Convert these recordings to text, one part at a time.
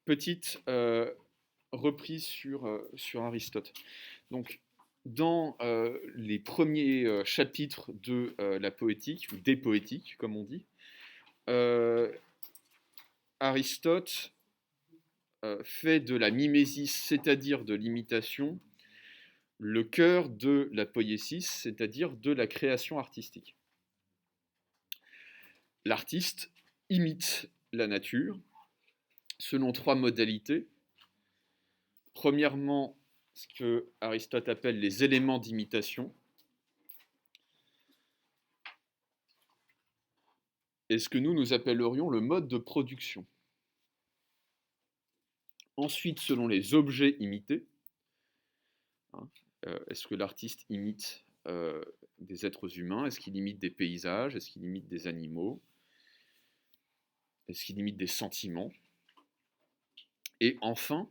petite reprise sur Aristote. Donc, dans les premiers chapitres de la poétique, ou des poétiques, comme on dit, euh, Aristote fait de la mimésis, c'est-à-dire de l'imitation, le cœur de la poiesis, c'est-à-dire de la création artistique. L'artiste imite la nature selon trois modalités. Premièrement, ce que Aristote appelle les éléments d'imitation, et ce que nous appellerions le mode de production. Ensuite, selon les objets imités, est-ce que l'artiste imite des êtres humains? Est-ce qu'il imite des paysages? Est-ce qu'il imite des animaux? Est-ce qu'il imite des sentiments? Et enfin,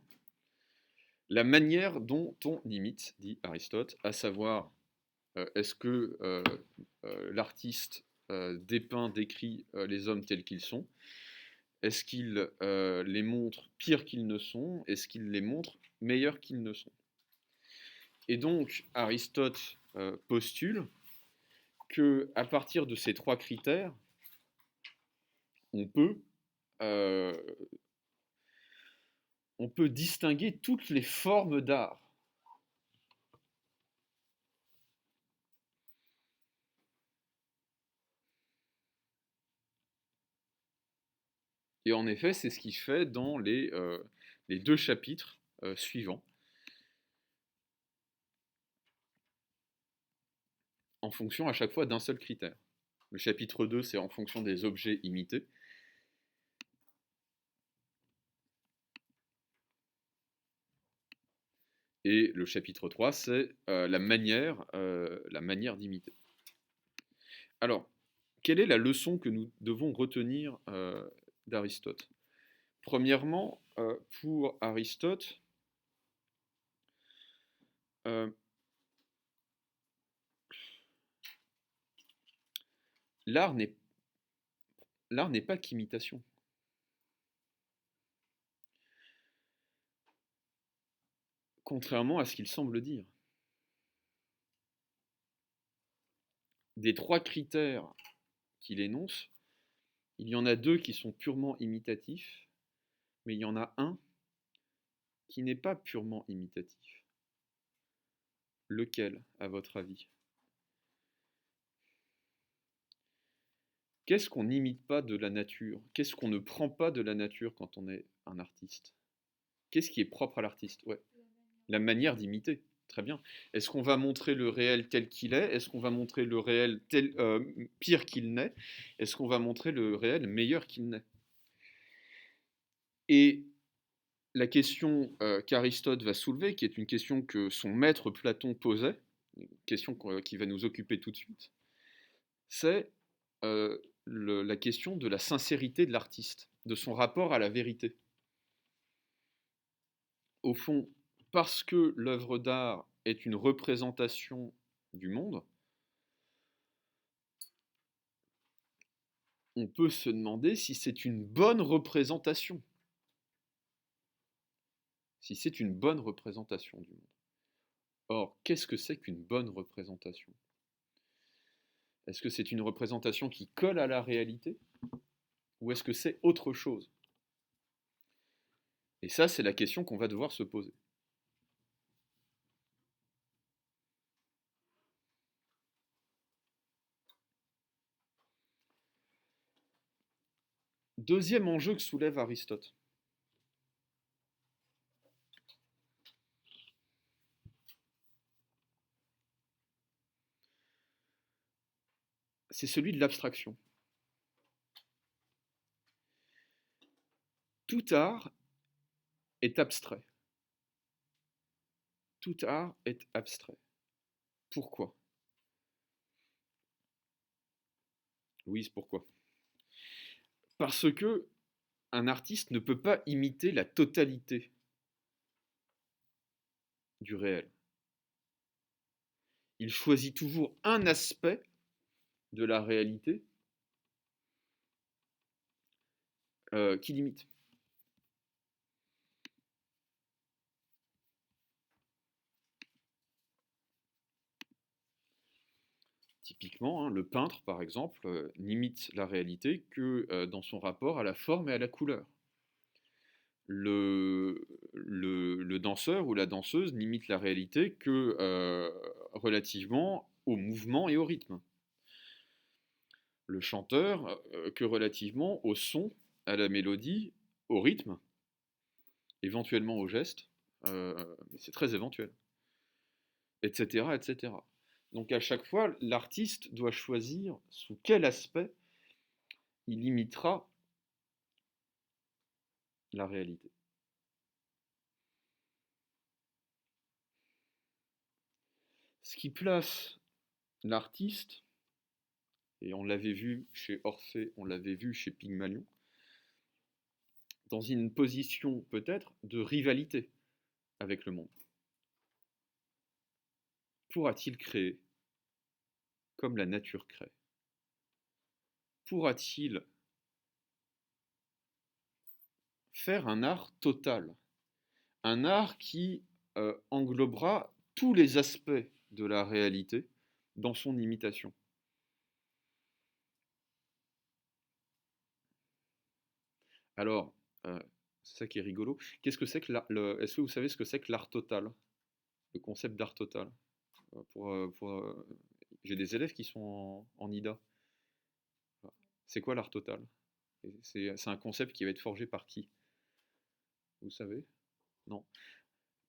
la manière dont on imite, dit Aristote, à savoir, est-ce que l'artiste dépeint, décrit les hommes tels qu'ils sont? Est-ce qu'il les montre pires qu'ils ne sont? Est-ce qu'il les montre meilleurs qu'ils ne sont? Et donc, Aristote postule qu'à partir de ces trois critères, on peut, euh, on peut distinguer toutes les formes d'art. Et en effet, c'est ce qu'il fait dans les deux chapitres suivants, en fonction à chaque fois d'un seul critère. Le chapitre 2, c'est en fonction des objets imités. Et le chapitre 3, c'est la manière d'imiter. Alors, quelle est la leçon que nous devons retenir d'Aristote? Premièrement, pour Aristote, l'art n'est pas qu'imitation. Contrairement à ce qu'il semble dire. Des trois critères qu'il énonce, il y en a deux qui sont purement imitatifs, mais il y en a un qui n'est pas purement imitatif. Lequel, à votre avis? Qu'est-ce qu'on n'imite pas de la nature? Qu'est-ce qu'on ne prend pas de la nature quand on est un artiste? Qu'est-ce qui est propre à l'artiste? Ouais. La manière d'imiter. Très bien. Est-ce qu'on va montrer le réel tel qu'il est? Est-ce qu'on va montrer le réel pire qu'il n'est? Est-ce qu'on va montrer le réel meilleur qu'il n'est? Et la question qu'Aristote va soulever, qui est une question que son maître Platon posait, une question qui va nous occuper tout de suite, c'est la question de la sincérité de l'artiste, de son rapport à la vérité. Au fond, parce que l'œuvre d'art est une représentation du monde, on peut se demander si c'est une bonne représentation. Si c'est une bonne représentation du monde. Or, qu'est-ce que c'est qu'une bonne représentation? Est-ce que c'est une représentation qui colle à la réalité? Ou est-ce que c'est autre chose? Et ça, c'est la question qu'on va devoir se poser. Deuxième enjeu que soulève Aristote. C'est celui de l'abstraction. Tout art est abstrait. Tout art est abstrait. Pourquoi? Louise, pourquoi? Parce que un artiste ne peut pas imiter la totalité du réel. Il choisit toujours un aspect de la réalité qu'il imite. Typiquement, hein, le peintre, par exemple, n'imite la réalité que dans son rapport à la forme et à la couleur. Le danseur ou la danseuse n'imite la réalité que relativement au mouvement et au rythme. Le chanteur que relativement au son, à la mélodie, au rythme, éventuellement au geste, mais c'est très éventuel, etc., etc. Donc à chaque fois, l'artiste doit choisir sous quel aspect il imitera la réalité. Ce qui place l'artiste, et on l'avait vu chez Orphée, on l'avait vu chez Pygmalion, dans une position peut-être de rivalité avec le monde. Pourra-t-il créer comme la nature crée? Pourra-t-il faire un art total? Un art qui englobera tous les aspects de la réalité dans son imitation. Alors, c'est ça qui est rigolo. Qu'est-ce que c'est que est-ce que vous savez ce que c'est que l'art total? Le concept d'art total. J'ai des élèves qui sont en IDA. C'est quoi l'art total? C'est un concept qui va être forgé par qui? Vous savez? Non.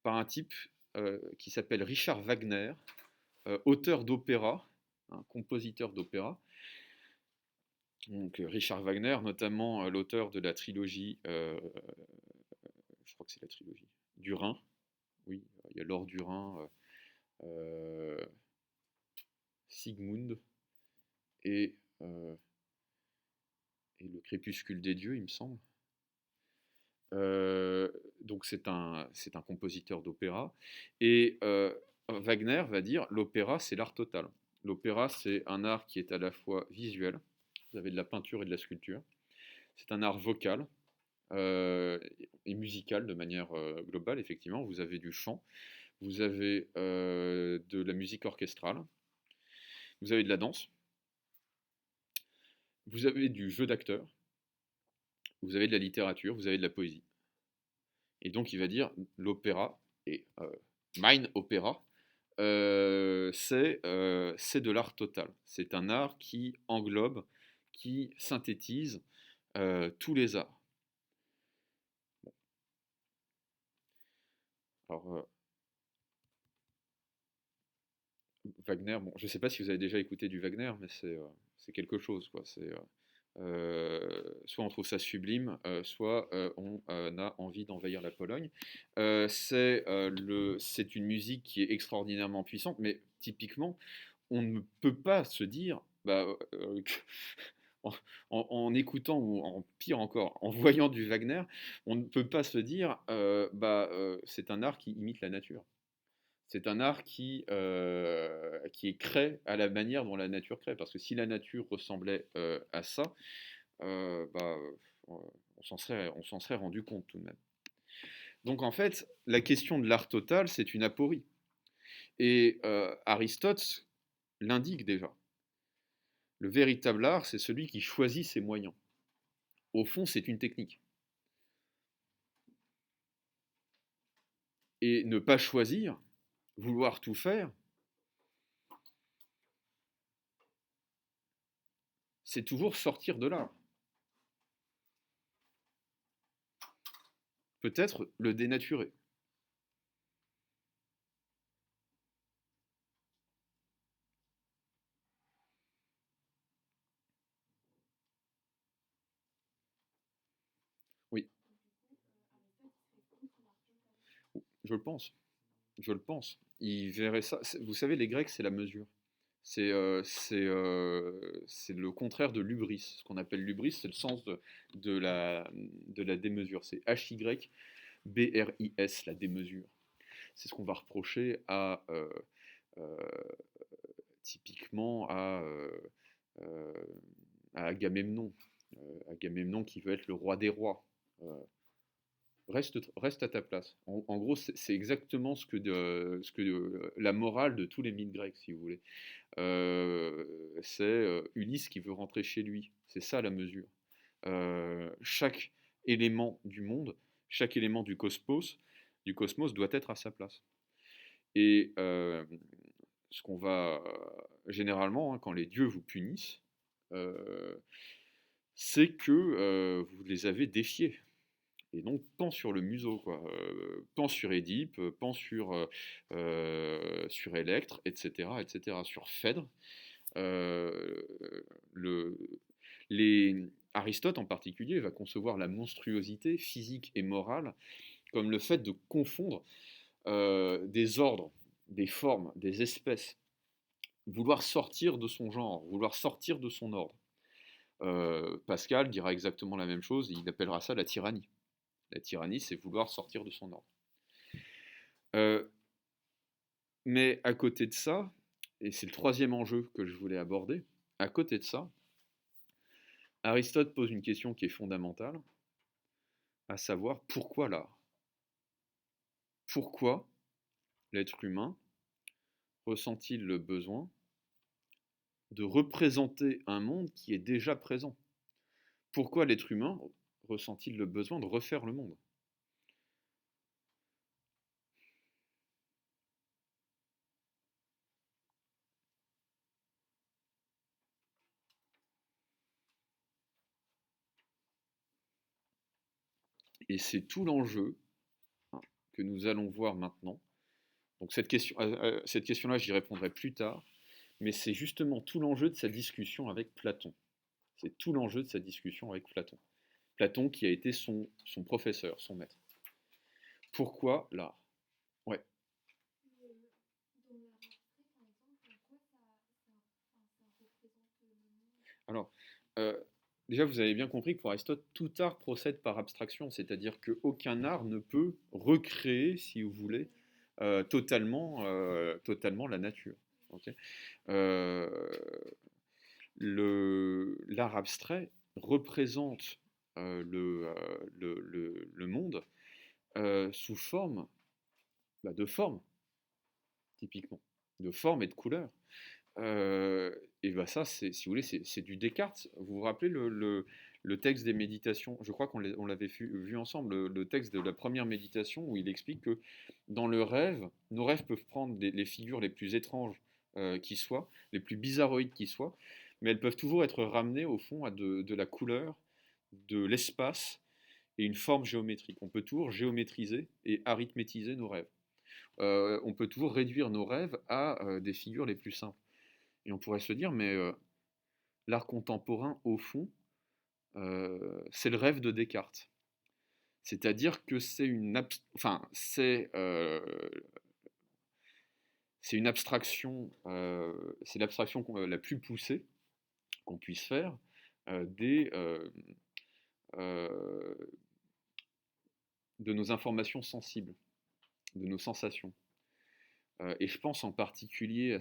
Par un type qui s'appelle Richard Wagner, auteur d'opéra, un compositeur d'opéra. Donc Richard Wagner, notamment l'auteur de la trilogie, je crois que c'est la trilogie, du Rhin. Oui, il y a l'or du Rhin, Sigmund et, euh, et le crépuscule des dieux, il me semble. Donc c'est un compositeur d'opéra. Et Wagner va dire l'opéra, c'est l'art total. L'opéra, c'est un art qui est à la fois visuel, vous avez de la peinture et de la sculpture. C'est un art vocal et musical de manière globale, effectivement. Vous avez du chant, vous avez de la musique orchestrale, vous avez de la danse, vous avez du jeu d'acteur, vous avez de la littérature, vous avez de la poésie. Et donc il va dire l'opéra, et Mein Opéra, c'est de l'art total. C'est un art qui englobe, qui synthétise tous les arts. Alors, Wagner, bon, je ne sais pas si vous avez déjà écouté du Wagner, mais c'est quelque chose, quoi. Soit on trouve ça sublime, soit on a envie d'envahir la Pologne. C'est une musique qui est extraordinairement puissante, mais typiquement, on ne peut pas se dire, en écoutant, ou en pire encore, en voyant du Wagner, on ne peut pas se dire, c'est un art qui imite la nature. C'est un art qui est créé à la manière dont la nature crée. Parce que si la nature ressemblait à ça, on s'en serait rendu compte tout de même. Donc en fait, la question de l'art total, c'est une aporie. Et Aristote l'indique déjà. Le véritable art, c'est celui qui choisit ses moyens. Au fond, c'est une technique. Et ne pas choisir, vouloir tout faire, c'est toujours sortir de l'art. Peut-être le dénaturer. Oui, je le pense. Je le pense. Il verrait ça. Vous savez, les Grecs, c'est la mesure. C'est le contraire de l'hubris. Ce qu'on appelle l'hubris, c'est le sens de la démesure. C'est H-Y-B-R-I-S, la démesure. C'est ce qu'on va reprocher euh, typiquement euh, à Agamemnon. Agamemnon qui veut être le roi des rois. reste à ta place. En gros, c'est exactement la morale de tous les mythes grecs, si vous voulez. C'est Ulysse qui veut rentrer chez lui. C'est ça la mesure. Chaque élément du monde, chaque élément du cosmos doit être à sa place. Et ce qu'on va généralement, hein, quand les dieux vous punissent, euh, c'est que vous les avez défiés. Et donc, pan sur le museau, quoi. Pan sur Édipe, pan sur Électre, etc., etc., sur Phèdre. Euh, le, Aristote en particulier va concevoir la monstruosité physique et morale comme le fait de confondre des ordres, des formes, des espèces, vouloir sortir de son genre, vouloir sortir de son ordre. Pascal dira exactement la même chose, il appellera ça la tyrannie. La tyrannie, c'est vouloir sortir de son ordre. Mais à côté de ça, et c'est le troisième enjeu que je voulais aborder, à côté de ça, Aristote pose une question qui est fondamentale, à savoir pourquoi l'art? Pourquoi l'être humain ressent-il le besoin de représenter un monde qui est déjà présent? Pourquoi l'être humain ressent-il le besoin de refaire le monde? Et c'est tout l'enjeu, hein, que nous allons voir maintenant. Donc cette question-là, j'y répondrai plus tard, mais c'est justement tout l'enjeu de sa discussion avec Platon. C'est tout l'enjeu de sa discussion avec Platon. Platon qui a été son professeur, son maître. Pourquoi l'art? Ouais. Alors, euh, déjà, vous avez bien compris que pour Aristote, tout art procède par abstraction, c'est-à-dire qu'aucun art ne peut recréer, si vous voulez, totalement la nature. Ok. Euh, L'art abstrait représente le monde sous forme, de forme, typiquement, de forme et de couleur. Et bah ça, si vous voulez, c'est du Descartes. Vous vous rappelez le texte des méditations? Je crois on l'avait vu ensemble, le texte de la première méditation où il explique que dans le rêve, nos rêves peuvent prendre les figures les plus étranges qui soient, les plus bizarroïdes qui soient, mais elles peuvent toujours être ramenées au fond à de la couleur, de l'espace et une forme géométrique. On peut toujours géométriser et arithmétiser nos rêves. On peut toujours réduire nos rêves à des figures les plus simples. Et on pourrait se dire, mais l'art contemporain, au fond, c'est le rêve de Descartes. C'est-à-dire que c'est une abstraction, c'est l'abstraction la plus poussée qu'on puisse faire euh, de nos informations sensibles, de nos sensations. Et je pense en particulier à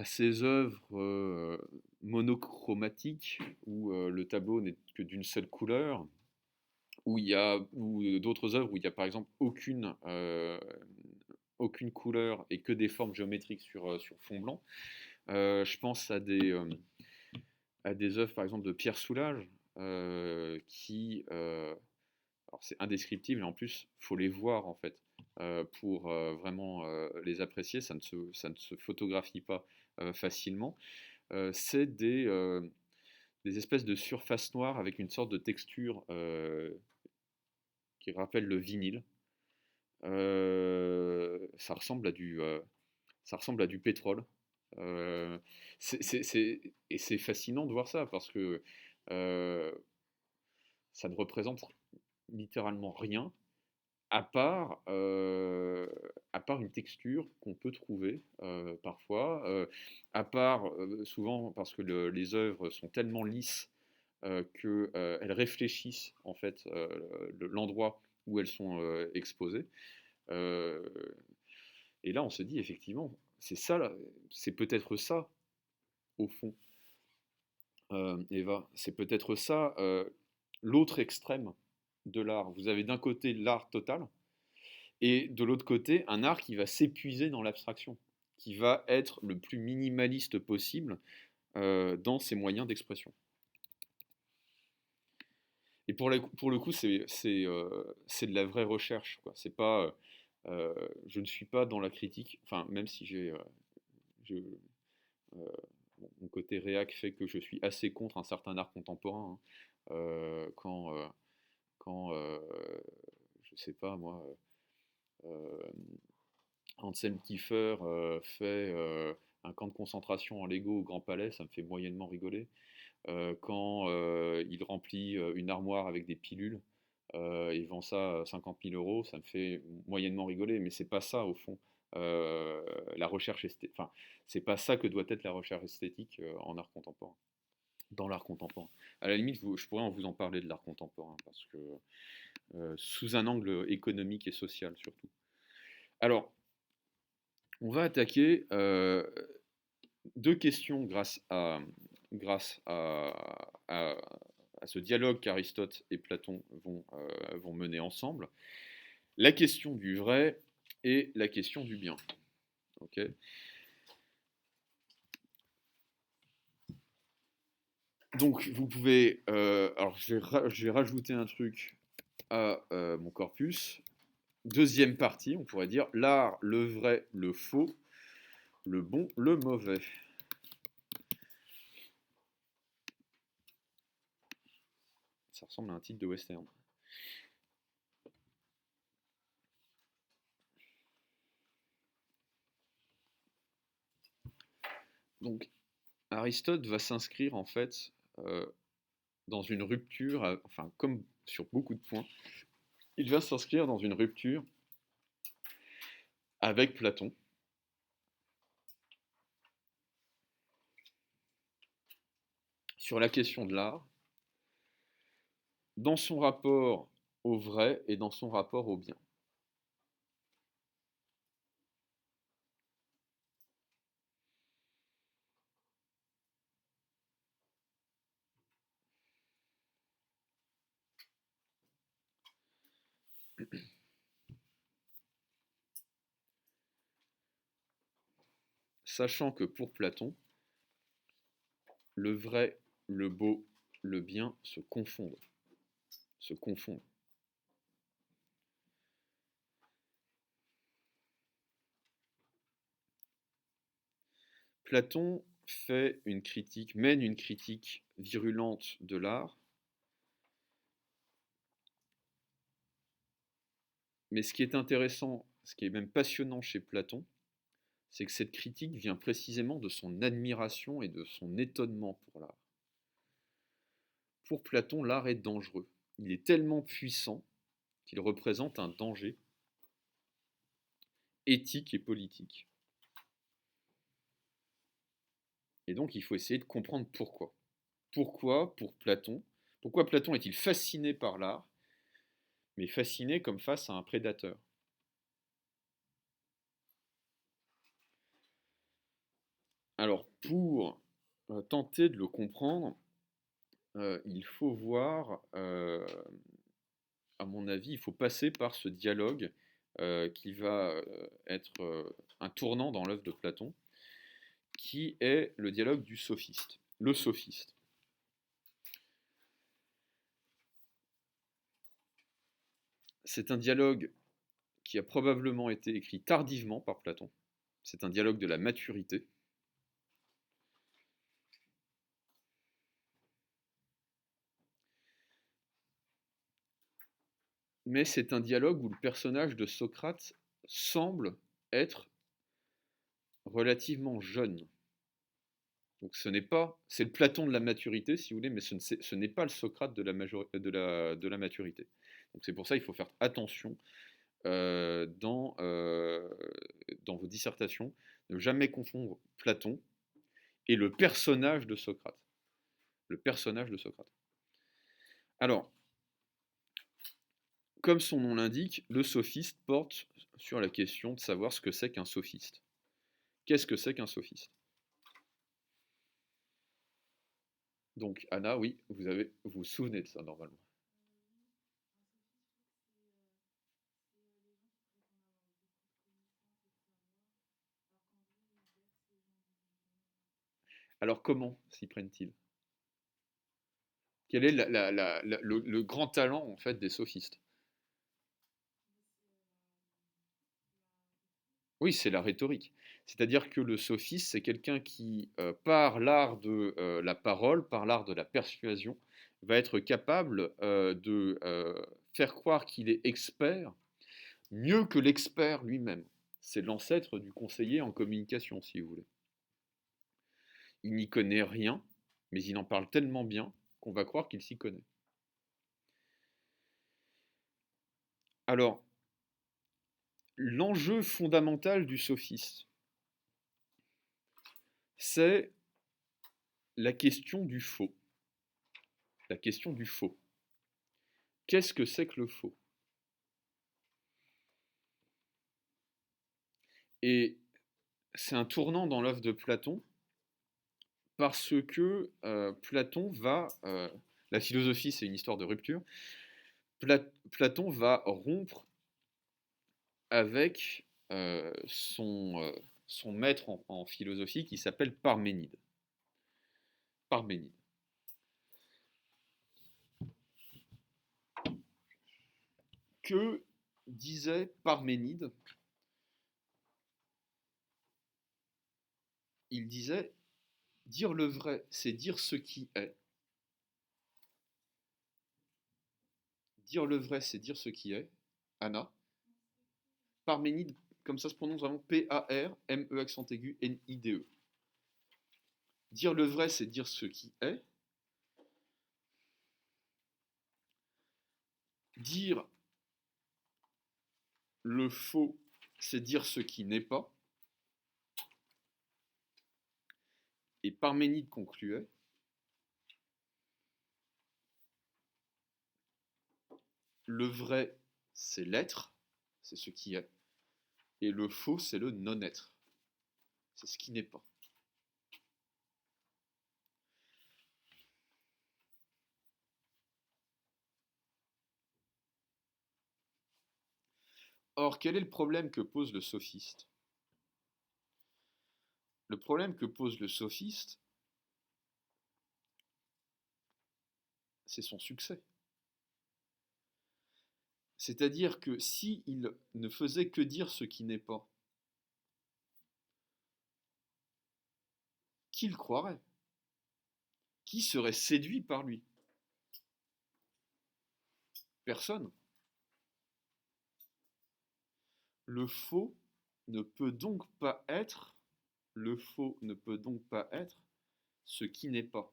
ces œuvres monochromatiques où le tableau n'est que d'une seule couleur, ou d'autres œuvres où il y a par exemple aucune couleur et que des formes géométriques sur fond blanc. Je pense à des œuvres par exemple de Pierre Soulages qui alors c'est indescriptible et en plus il faut les voir en fait pour vraiment les apprécier, ça ne se photographie pas facilement. C'est des espèces de surfaces noires avec une sorte de texture qui rappelle le vinyle. Ça ressemble ça ressemble à du pétrole. Euh, et c'est fascinant de voir ça parce que euh, ça ne représente littéralement rien à part une texture qu'on peut trouver parfois, à part souvent parce que les œuvres sont tellement lisses qu'elles réfléchissent en fait l'endroit où elles sont exposées. Euh, et là, on se dit effectivement, c'est ça, c'est peut-être ça au fond, Eva, c'est peut-être ça l'autre extrême de l'art, vous avez d'un côté l'art total, et de l'autre côté, un art qui va s'épuiser dans l'abstraction, qui va être le plus minimaliste possible dans ses moyens d'expression. Et pour le coup, c'est de la vraie recherche, quoi. C'est pas, je ne suis pas dans la critique, enfin, même si je- mon côté réac fait que je suis assez contre un certain art contemporain, hein. Quand, je sais pas moi, euh, Anselm Kiefer fait un camp de concentration en Lego au Grand Palais, ça me fait moyennement rigoler. Quand il remplit une armoire avec des pilules et vend ça à 50 000 euros, ça me fait moyennement rigoler, mais c'est pas ça au fond. La recherche esthétique, enfin, c'est pas ça que doit être la recherche esthétique en art contemporain, dans l'art contemporain. À la limite, je pourrais vous en parler de l'art contemporain, parce que sous un angle économique et social surtout. Alors, on va attaquer deux questions grâce à ce dialogue qu'Aristote et Platon vont mener ensemble. La question du vrai et la question du bien. Ok. Donc vous pouvez... alors je vais rajouter un truc à mon corpus. Deuxième partie, on pourrait dire l'art, le vrai, le faux, le bon, le mauvais. Ça ressemble à un titre de western. Donc Aristote va s'inscrire en fait dans une rupture, enfin comme sur beaucoup de points, il va s'inscrire dans une rupture avec Platon. Sur la question de l'art, dans son rapport au vrai et dans son rapport au bien. Sachant que pour Platon, le vrai, le beau, le bien se confondent. Se confondent. Platon mène une critique virulente de l'art, mais ce qui est intéressant, ce qui est même passionnant chez Platon, c'est que cette critique vient précisément de son admiration et de son étonnement pour l'art. Pour Platon, l'art est dangereux. Il est tellement puissant qu'il représente un danger éthique et politique. Et donc il faut essayer de comprendre pourquoi. Pourquoi Platon est-il fasciné par l'art, mais fasciné comme face à un prédateur? Alors pour tenter de le comprendre, il faut voir, à mon avis, il faut passer par ce dialogue qui va être un tournant dans l'œuvre de Platon, qui est le dialogue du sophiste. Le sophiste. C'est un dialogue qui a probablement été écrit tardivement par Platon. C'est un dialogue de la maturité. Mais c'est un dialogue où le personnage de Socrate semble être relativement jeune. Donc c'est le Platon de la maturité, si vous voulez, mais ce n'est pas le Socrate de la maturité. Donc c'est pour ça qu'il faut faire attention dans vos dissertations, ne jamais confondre Platon et le personnage de Socrate. Le personnage de Socrate. Alors, comme son nom l'indique, le sophiste porte sur la question de savoir ce que c'est qu'un sophiste. Qu'est-ce que c'est qu'un sophiste? Donc, Anna, oui, vous vous souvenez de ça normalement. Alors comment s'y prennent-ils? Quel est le grand talent en fait des sophistes? Oui, c'est la rhétorique. C'est-à-dire que le sophiste, c'est quelqu'un qui, par l'art de la parole, par l'art de la persuasion, va être capable de faire croire qu'il est expert mieux que l'expert lui-même. C'est l'ancêtre du conseiller en communication, si vous voulez. Il n'y connaît rien, mais il en parle tellement bien qu'on va croire qu'il s'y connaît. Alors, l'enjeu fondamental du sophiste, c'est la question du faux. La question du faux. Qu'est-ce que c'est que le faux? Et c'est un tournant dans l'œuvre de Platon parce que Platon va... la philosophie, c'est une histoire de rupture. Platon va rompre avec son maître en philosophie qui s'appelle Parménide. Parménide. Que disait Parménide? Il disait, dire le vrai, c'est dire ce qui est. Dire le vrai, c'est dire ce qui est. Anna. Parménide, comme ça se prononce vraiment P-A-R-M-E accent aigu N-I-D-E. Dire le vrai, c'est dire ce qui est. Dire le faux, c'est dire ce qui n'est pas. Et Parménide concluait, le vrai, c'est l'être, c'est ce qui est. Et le faux, c'est le non-être, c'est ce qui n'est pas. Or, quel est le problème que pose le sophiste? Le problème que pose le sophiste, c'est son succès. C'est-à-dire que s'il ne faisait que dire ce qui n'est pas, qui le croirait? Qui serait séduit par lui? Personne. Le faux ne peut donc pas être, le faux ne peut donc pas être ce qui n'est pas.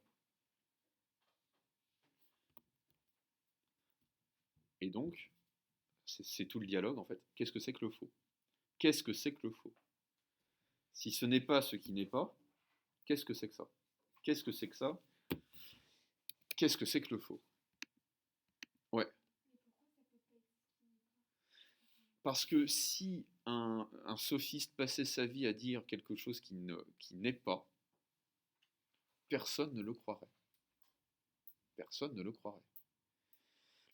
Et donc, c'est tout le dialogue en fait. Qu'est-ce que c'est que le faux? Qu'est-ce que c'est que le faux? Si ce n'est pas ce qui n'est pas, qu'est-ce que c'est que ça? Qu'est-ce que c'est que ça? Qu'est-ce que c'est que le faux? Ouais. Parce que si un sophiste passait sa vie à dire quelque chose qui n'est pas, personne ne le croirait. Personne ne le croirait.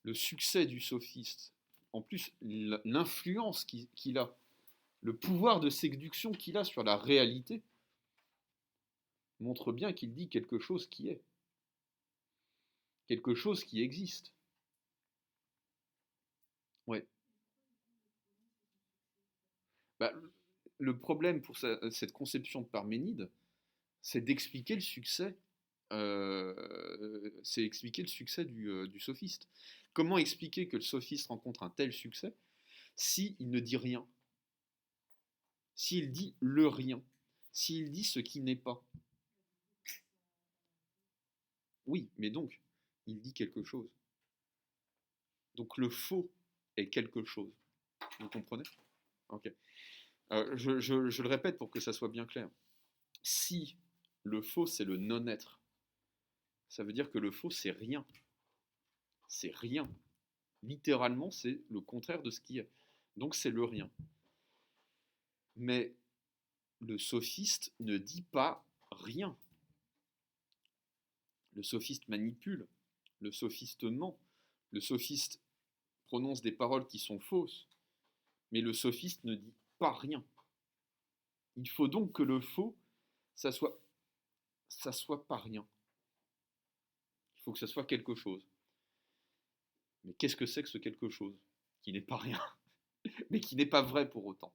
Le succès du sophiste, en plus l'influence qu'il a, le pouvoir de séduction qu'il a sur la réalité, montre bien qu'il dit quelque chose qui est, quelque chose qui existe. Ouais. Bah, le problème pour cette conception de Parménide, c'est d'expliquer le succès. C'est expliquer le succès du sophiste. Comment expliquer que le sophiste rencontre un tel succès s'il ne dit rien? S'il dit le rien? S'il dit ce qui n'est pas? Oui, mais donc, il dit quelque chose. Donc le faux est quelque chose. Vous comprenez? Ok. Je le répète pour que ça soit bien clair. Si le faux, c'est le non-être, ça veut dire que le faux, c'est rien. C'est rien. Littéralement, c'est le contraire de ce qui est. Donc c'est le rien. Mais le sophiste ne dit pas rien. Le sophiste manipule. Le sophiste ment. Le sophiste prononce des paroles qui sont fausses. Mais le sophiste ne dit pas rien. Il faut donc que le faux, ça ça soit pas rien. Il faut que ça soit quelque chose. Mais qu'est-ce que c'est que ce quelque chose qui n'est pas rien, mais qui n'est pas vrai pour autant?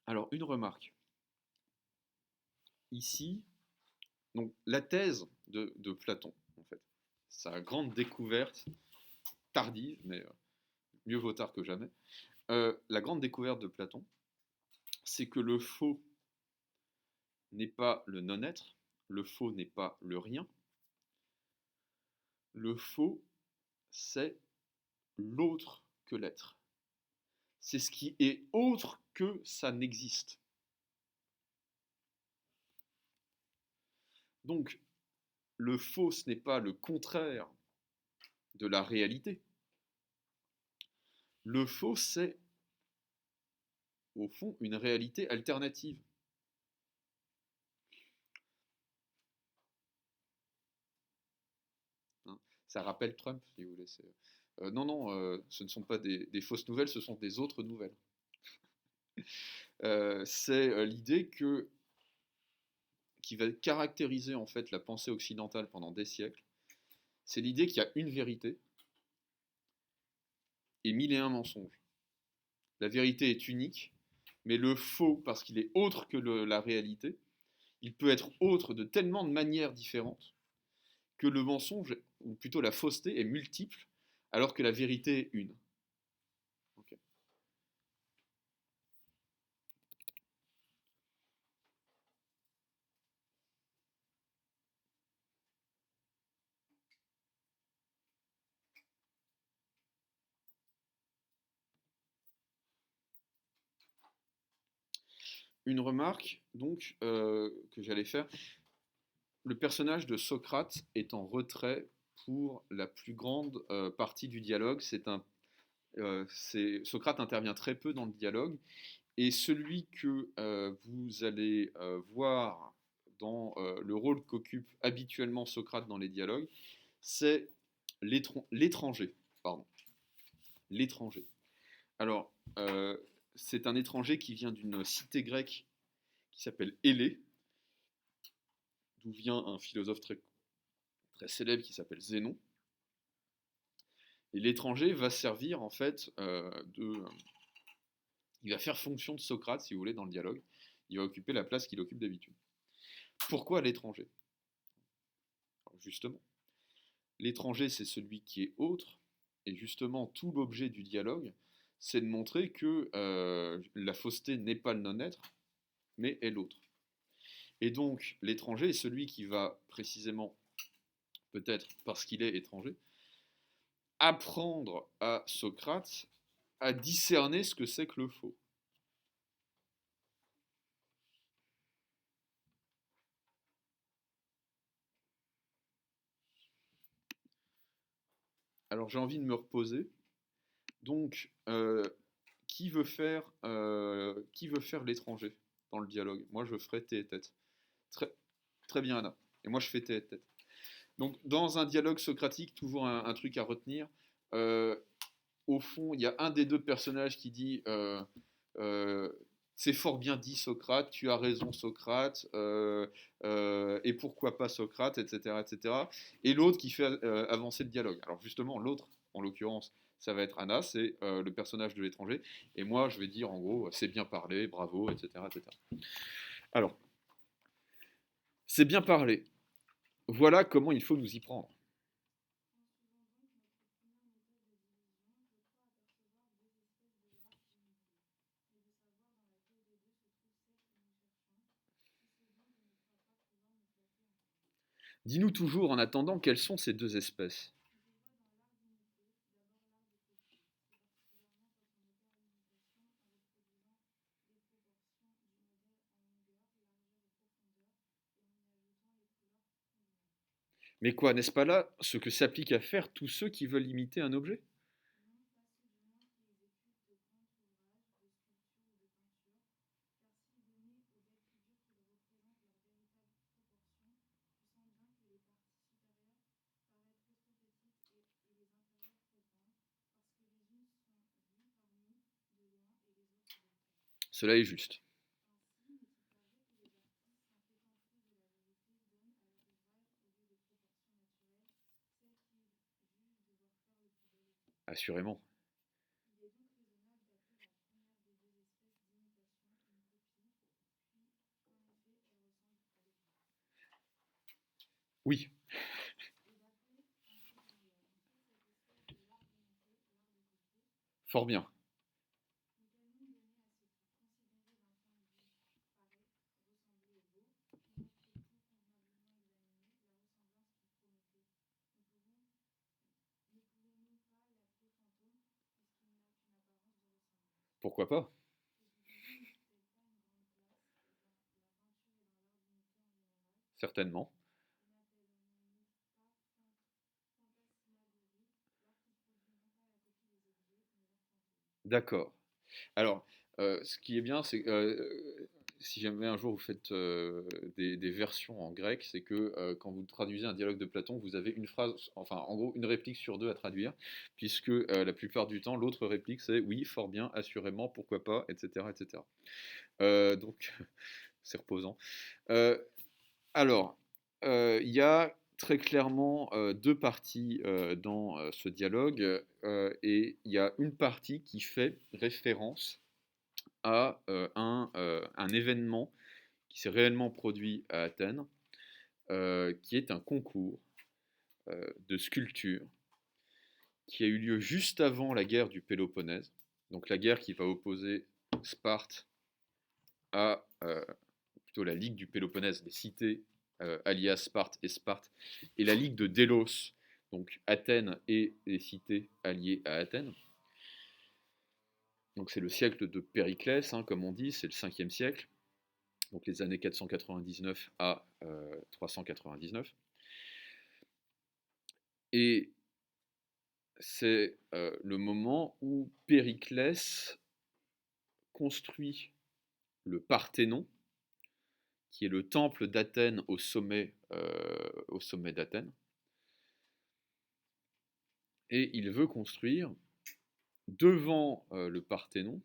Alors, une remarque. Ici, donc, la thèse de Platon, en fait, sa grande découverte, tardive, mais mieux vaut tard que jamais, la grande découverte de Platon, c'est que le faux n'est pas le non-être, le faux n'est pas le rien, le faux, c'est l'autre que l'être. C'est ce qui est autre que ça n'existe. Donc, le faux, ce n'est pas le contraire de la réalité. Le faux, c'est, au fond, une réalité alternative. Hein, ça rappelle Trump, si vous voulez. Non, ce ne sont pas des fausses nouvelles, ce sont des autres nouvelles. C'est l'idée qui va caractériser en fait la pensée occidentale pendant des siècles, c'est l'idée qu'il y a une vérité et mille et un mensonges. La vérité est unique, mais le faux, parce qu'il est autre que la réalité, il peut être autre de tellement de manières différentes que le mensonge, ou plutôt la fausseté, est multiple, alors que la vérité est une. Okay. Une remarque, donc, que j'allais faire. Le personnage de Socrate est en retrait pour la plus grande partie du dialogue. Socrate intervient très peu dans le dialogue, et celui que vous allez voir dans le rôle qu'occupe habituellement Socrate dans les dialogues, c'est l'étranger. Pardon, l'étranger. Alors, c'est un étranger qui vient d'une cité grecque qui s'appelle Élée, d'où vient un philosophe très, très célèbre qui s'appelle Zénon. Et l'étranger va servir en fait il va faire fonction de Socrate, si vous voulez, dans le dialogue. Il va occuper la place qu'il occupe d'habitude. Pourquoi l'étranger? Justement, l'étranger, c'est celui qui est autre, et justement, tout l'objet du dialogue, c'est de montrer que la fausseté n'est pas le non-être, mais est l'autre. Et donc, l'étranger est celui qui va précisément, peut-être parce qu'il est étranger, apprendre à Socrate à discerner ce que c'est que le faux. Alors j'ai envie de me reposer. Donc, qui veut faire l'étranger dans le dialogue? Moi, je ferai tête et tête. Très, très bien, Anna. Et moi, je fais tête et tête. Donc, dans un dialogue socratique, toujours un truc à retenir. Euh, Au fond, il y a un des deux personnages qui dit euh, c'est fort bien dit Socrate, tu as raison Socrate, et pourquoi pas Socrate, etc. etc. Et l'autre qui fait avancer le dialogue. Alors justement, l'autre, en l'occurrence, ça va être Anna, c'est le personnage de l'étranger, et moi je vais dire en gros, c'est bien parlé, bravo, etc. etc. Alors, c'est bien parlé. Voilà comment il faut nous y prendre. Dis-nous toujours, en attendant, quelles sont ces deux espèces? Mais quoi, n'est-ce pas là ce que s'applique à faire tous ceux qui veulent imiter un objet? Cela est juste. Assurément. Oui. Fort bien. Pourquoi pas? Certainement. D'accord. Alors, ce qui est bien, c'est que si jamais un jour vous faites des versions en grec, c'est que quand vous traduisez un dialogue de Platon, vous avez une phrase, enfin en gros une réplique sur deux à traduire, puisque la plupart du temps, l'autre réplique c'est oui, fort bien, assurément, pourquoi pas, etc. etc. Donc, c'est reposant. Euh, alors, il y a très clairement deux parties dans ce dialogue, et il y a une partie qui fait référence à un événement qui s'est réellement produit à Athènes, qui est un concours de sculpture qui a eu lieu juste avant la guerre du Péloponnèse, donc la guerre qui va opposer Sparte à plutôt la Ligue du Péloponnèse, les cités alliées à Sparte et la Ligue de Délos, donc Athènes et les cités alliées à Athènes. Donc c'est le siècle de Périclès, hein, comme on dit, c'est le 5e siècle, donc les années 499 à 399. Et c'est le moment où Périclès construit le Parthénon, qui est le temple d'Athènes au sommet d'Athènes. Et il veut construire devant le Parthénon,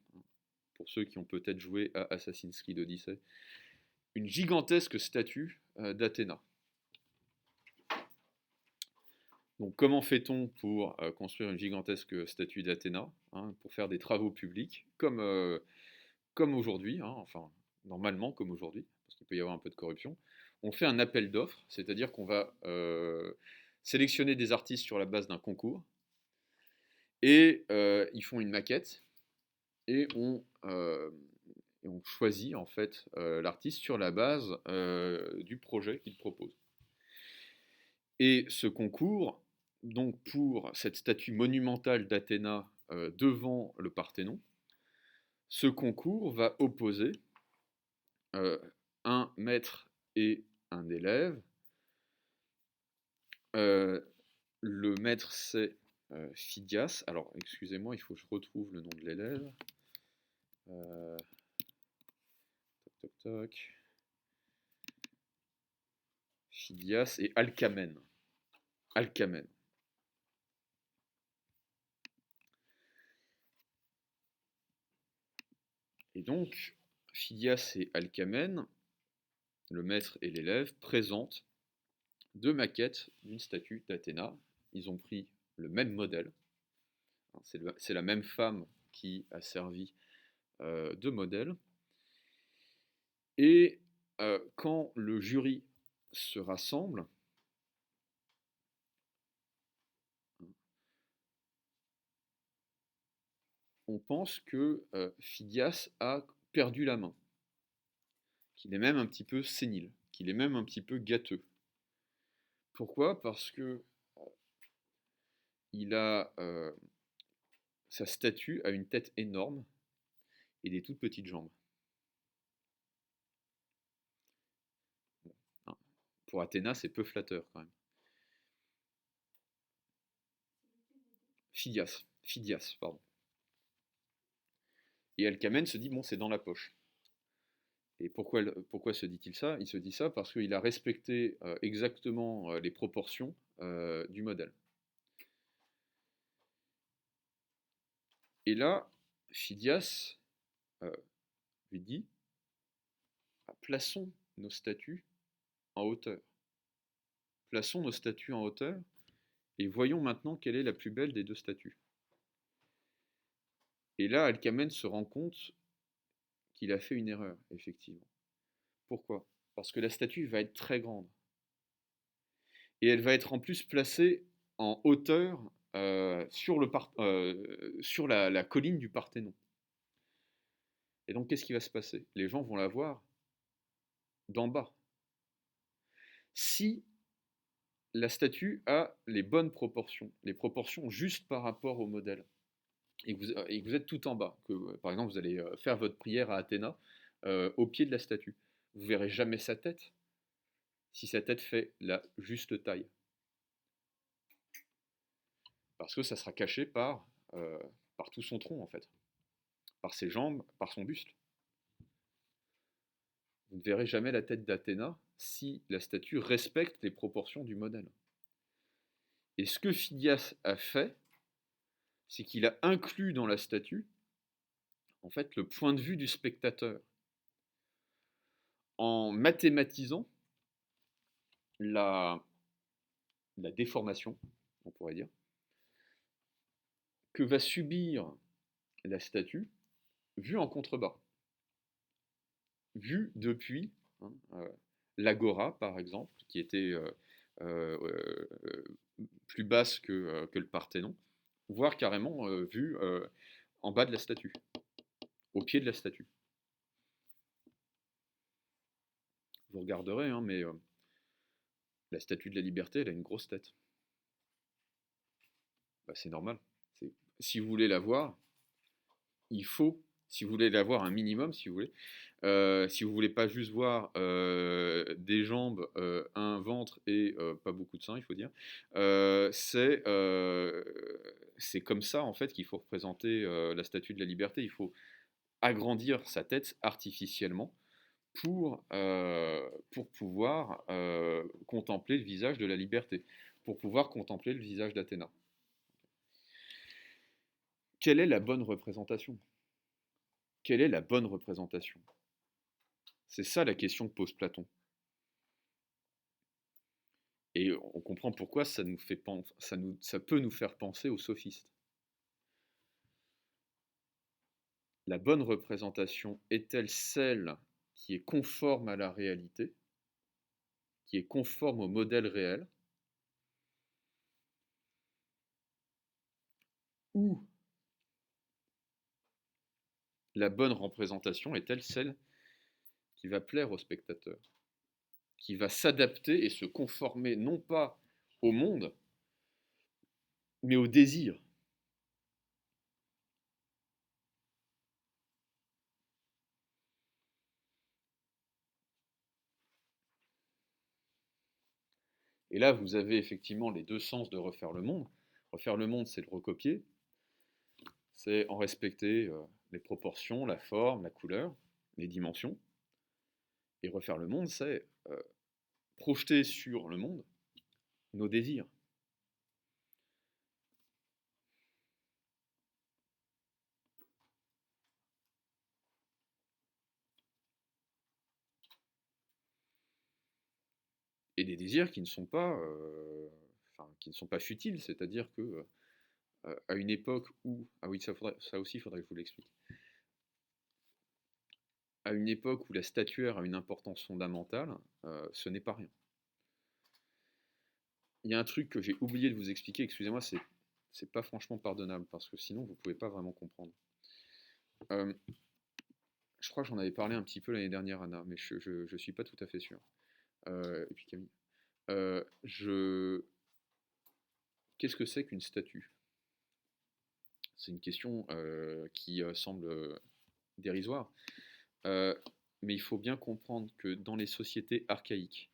pour ceux qui ont peut-être joué à Assassin's Creed Odyssey, une gigantesque statue d'Athéna. Donc comment fait-on pour construire une gigantesque statue d'Athéna, hein, pour faire des travaux publics, comme aujourd'hui, hein, enfin normalement comme aujourd'hui, parce qu'il peut y avoir un peu de corruption. On fait un appel d'offres, c'est-à-dire qu'on va sélectionner des artistes sur la base d'un concours, et ils font une maquette, et on choisit en fait l'artiste sur la base du projet qu'il propose. Et ce concours, donc pour cette statue monumentale d'Athéna devant le Parthénon, ce concours va opposer un maître et un élève. Le maître, c'est Phidias. Alors, excusez-moi, il faut que je retrouve le nom de l'élève. Toc, toc, toc. Phidias et Alcamène. Alcamène. Et donc, Phidias et Alcamène, le maître et l'élève, présentent deux maquettes d'une statue d'Athéna. Ils ont pris le même modèle. C'est la même femme qui a servi de modèle. Et quand le jury se rassemble, on pense que Phidias a perdu la main, qu'il est même un petit peu sénile, qu'il est même un petit peu gâteux. Pourquoi? Parce que il a sa statue a une tête énorme et des toutes petites jambes. Bon, hein. Pour Athéna, c'est peu flatteur quand même. Phidias, pardon. Et Alcamène se dit, bon, c'est dans la poche. Et pourquoi se dit-il ça? Il se dit ça parce qu'il a respecté exactement les proportions du modèle. Et là, Phidias lui dit, plaçons nos statues en hauteur. Plaçons nos statues en hauteur et voyons maintenant quelle est la plus belle des deux statues. Et là, Alcamène se rend compte qu'il a fait une erreur, effectivement. Pourquoi? Parce que la statue va être très grande. Et elle va être en plus placée en hauteur sur la colline du Parthénon. Et donc, qu'est-ce qui va se passer? Les gens vont la voir d'en bas. Si la statue a les bonnes proportions, les proportions justes par rapport au modèle, et que vous êtes tout en bas, que par exemple vous allez faire votre prière à Athéna au pied de la statue, vous verrez jamais sa tête si sa tête fait la juste taille. Parce que ça sera caché par tout son tronc en fait, par ses jambes, par son buste. Vous ne verrez jamais la tête d'Athéna si la statue respecte les proportions du modèle. Et ce que Phidias a fait, c'est qu'il a inclus dans la statue en fait le point de vue du spectateur, en mathématisant la déformation, on pourrait dire, que va subir la statue vue en contrebas, vue depuis l'agora, par exemple, qui était plus basse que le Parthénon, voire carrément vue en bas de la statue, au pied de la statue. Vous regarderez, hein, mais la statue de la Liberté, elle a une grosse tête. Bah, c'est normal. Si vous voulez la voir, il faut, si vous voulez la voir un minimum, si vous voulez, si vous voulez pas juste voir des jambes, un ventre et pas beaucoup de seins, il faut dire, c'est comme ça en fait qu'il faut représenter la Statue de la Liberté. Il faut agrandir sa tête artificiellement pour pouvoir contempler le visage de la Liberté, pour pouvoir contempler le visage d'Athéna. Quelle est la bonne représentation? Quelle est la bonne représentation? C'est ça la question que pose Platon. Et on comprend pourquoi ça peut nous faire penser aux sophistes. La bonne représentation est-elle celle qui est conforme à la réalité, qui est conforme au modèle réel, ou la bonne représentation est-elle celle qui va plaire au spectateur, qui va s'adapter et se conformer non pas au monde, mais au désir? Et là, vous avez effectivement les deux sens de refaire le monde. Refaire le monde, c'est le recopier, c'est en respecter les proportions, la forme, la couleur, les dimensions. Et refaire le monde, c'est projeter sur le monde nos désirs. Et des désirs qui ne sont pas, futiles, c'est-à-dire que à une époque où, ah oui, ça aussi, il faudrait que je vous l'explique. À une époque où la statuaire a une importance fondamentale, ce n'est pas rien. Il y a un truc que j'ai oublié de vous expliquer, excusez-moi, c'est pas franchement pardonnable, parce que sinon vous ne pouvez pas vraiment comprendre. Je crois que j'en avais parlé un petit peu l'année dernière, Anna, mais je suis pas tout à fait sûr. Et puis Camille. Qu'est-ce que c'est qu'une statue? C'est une question qui semble dérisoire. Mais il faut bien comprendre que dans les sociétés archaïques,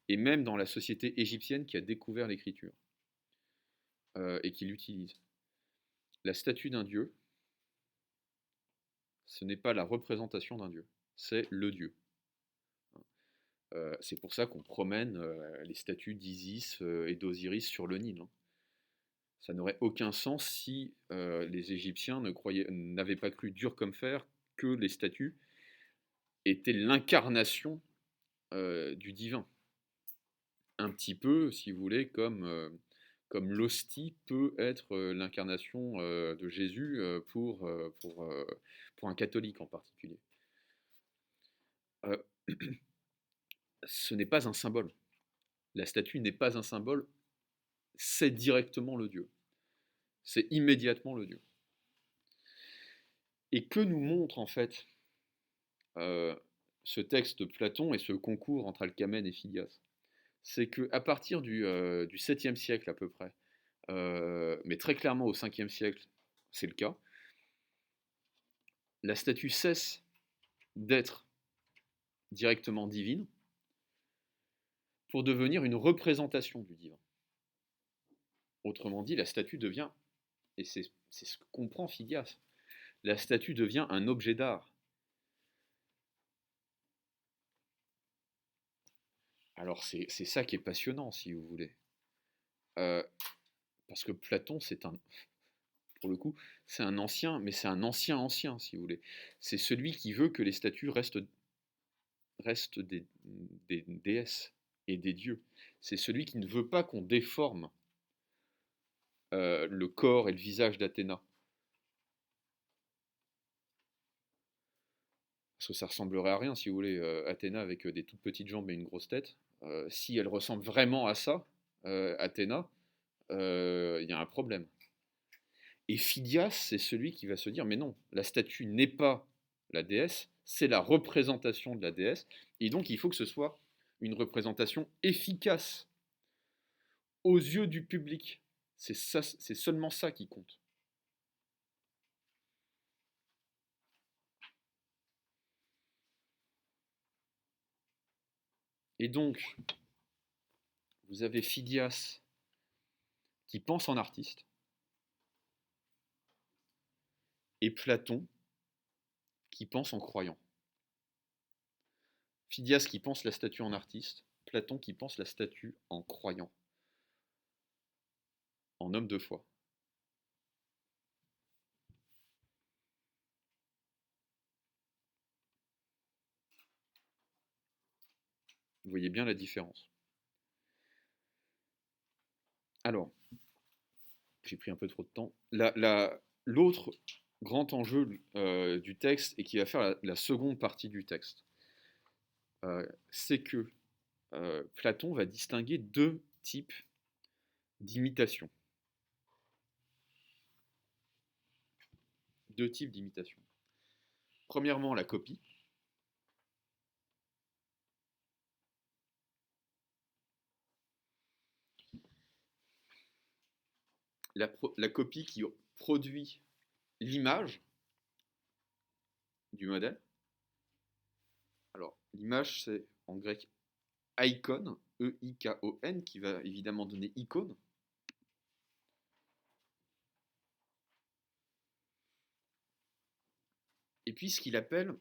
et même dans la société égyptienne qui a découvert l'écriture et qui l'utilise, la statue d'un dieu, ce n'est pas la représentation d'un dieu, c'est le dieu. C'est pour ça qu'on promène les statues d'Isis et d'Osiris sur le Nil. Ça n'aurait aucun sens si les Égyptiens n'avaient pas cru dur comme fer que les statues était l'incarnation du divin. Un petit peu, si vous voulez, comme l'hostie peut être l'incarnation de Jésus pour un catholique en particulier. Euh, ce n'est pas un symbole. La statue n'est pas un symbole, c'est directement le Dieu. C'est immédiatement le Dieu. Et que nous montre en fait ce texte de Platon et ce concours entre Alcamène et Phidias? C'est qu'à partir du 7e siècle à peu près, mais très clairement au 5e siècle, c'est le cas, la statue cesse d'être directement divine pour devenir une représentation du divin. Autrement dit, la statue devient, et c'est ce que comprend Phidias, la statue devient un objet d'art. Alors c'est ça qui est passionnant, si vous voulez. Parce que Platon, pour le coup, c'est un ancien, mais c'est un ancien, si vous voulez. C'est celui qui veut que les statues restent des déesses et des dieux. C'est celui qui ne veut pas qu'on déforme le corps et le visage d'Athéna. Parce que ça ressemblerait à rien, si vous voulez, Athéna avec des toutes petites jambes et une grosse tête. Si elle ressemble vraiment à ça, Athéna, il y a un problème. Et Phidias, c'est celui qui va se dire, mais non, la statue n'est pas la déesse, c'est la représentation de la déesse, et donc il faut que ce soit une représentation efficace aux yeux du public. C'est seulement ça qui compte. Et donc, vous avez Phidias qui pense en artiste, et Platon qui pense en croyant. Phidias qui pense la statue en artiste, Platon qui pense la statue en croyant, en homme de foi. Vous voyez bien la différence. Alors, j'ai pris un peu trop de temps. L'autre grand enjeu du texte, et qui va faire la seconde partie du texte, c'est que Platon va distinguer deux types d'imitation. Deux types d'imitation. Premièrement, la copie. La copie qui produit l'image du modèle. Alors, l'image, c'est en grec eikon, E-I-K-O-N, qui va évidemment donner icône. Et puis ce qu'il appelle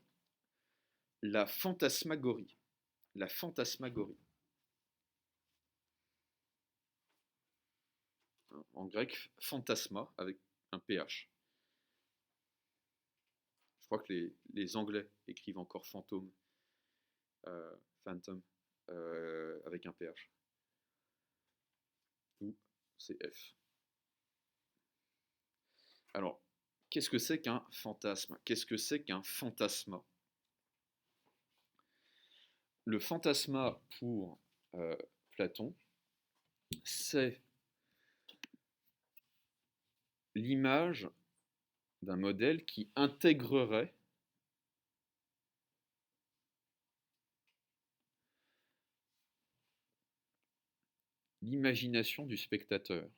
la fantasmagorie. La fantasmagorie. En grec, fantasma, avec un PH. Je crois que les Anglais écrivent encore fantôme, phantom, avec un PH. Ou c'est F. Alors, qu'est-ce que c'est qu'un fantasme? Qu'est-ce que c'est qu'un fantasma? Le fantasma pour Platon, c'est l'image d'un modèle qui intégrerait l'imagination du spectateur.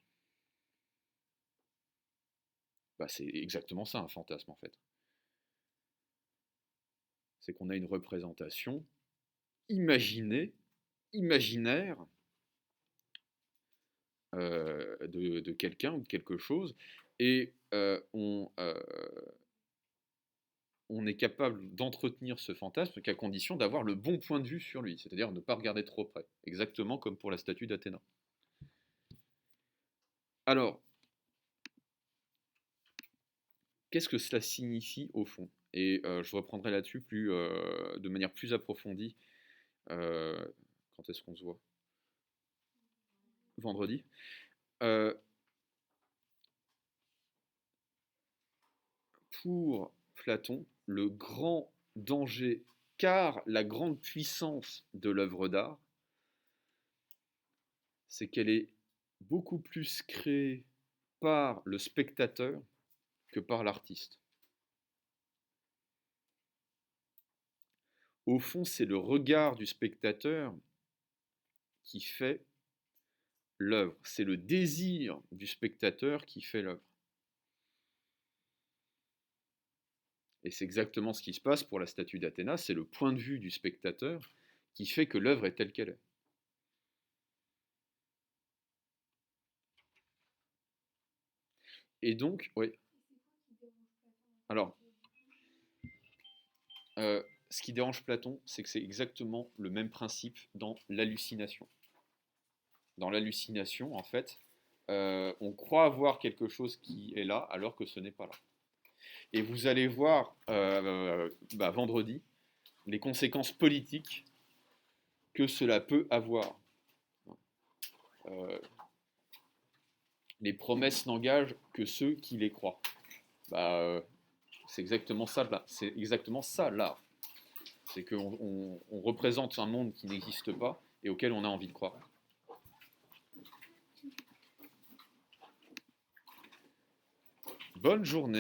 Bah, c'est exactement ça un fantasme en fait. C'est qu'on a une représentation imaginée, imaginaire de quelqu'un ou de quelque chose, et on est capable d'entretenir ce fantasme qu'à condition d'avoir le bon point de vue sur lui, c'est-à-dire ne pas regarder trop près, exactement comme pour la statue d'Athéna. Alors, qu'est-ce que cela signifie au fond? Et je reprendrai là-dessus de manière plus approfondie. Quand est-ce qu'on se voit? Vendredi. Pour Platon, le grand danger, car la grande puissance de l'œuvre d'art, c'est qu'elle est beaucoup plus créée par le spectateur que par l'artiste. Au fond, c'est le regard du spectateur qui fait l'œuvre. C'est le désir du spectateur qui fait l'œuvre. Et c'est exactement ce qui se passe pour la statue d'Athéna, c'est le point de vue du spectateur qui fait que l'œuvre est telle qu'elle est. Et donc, oui. Alors, ce qui dérange Platon, c'est que c'est exactement le même principe dans l'hallucination. Dans l'hallucination, en fait, on croit avoir quelque chose qui est là alors que ce n'est pas là. Et vous allez voir vendredi les conséquences politiques que cela peut avoir. Les promesses n'engagent que ceux qui les croient. C'est exactement ça là. C'est exactement ça l'art. C'est qu'on représente un monde qui n'existe pas et auquel on a envie de croire. Bonne journée.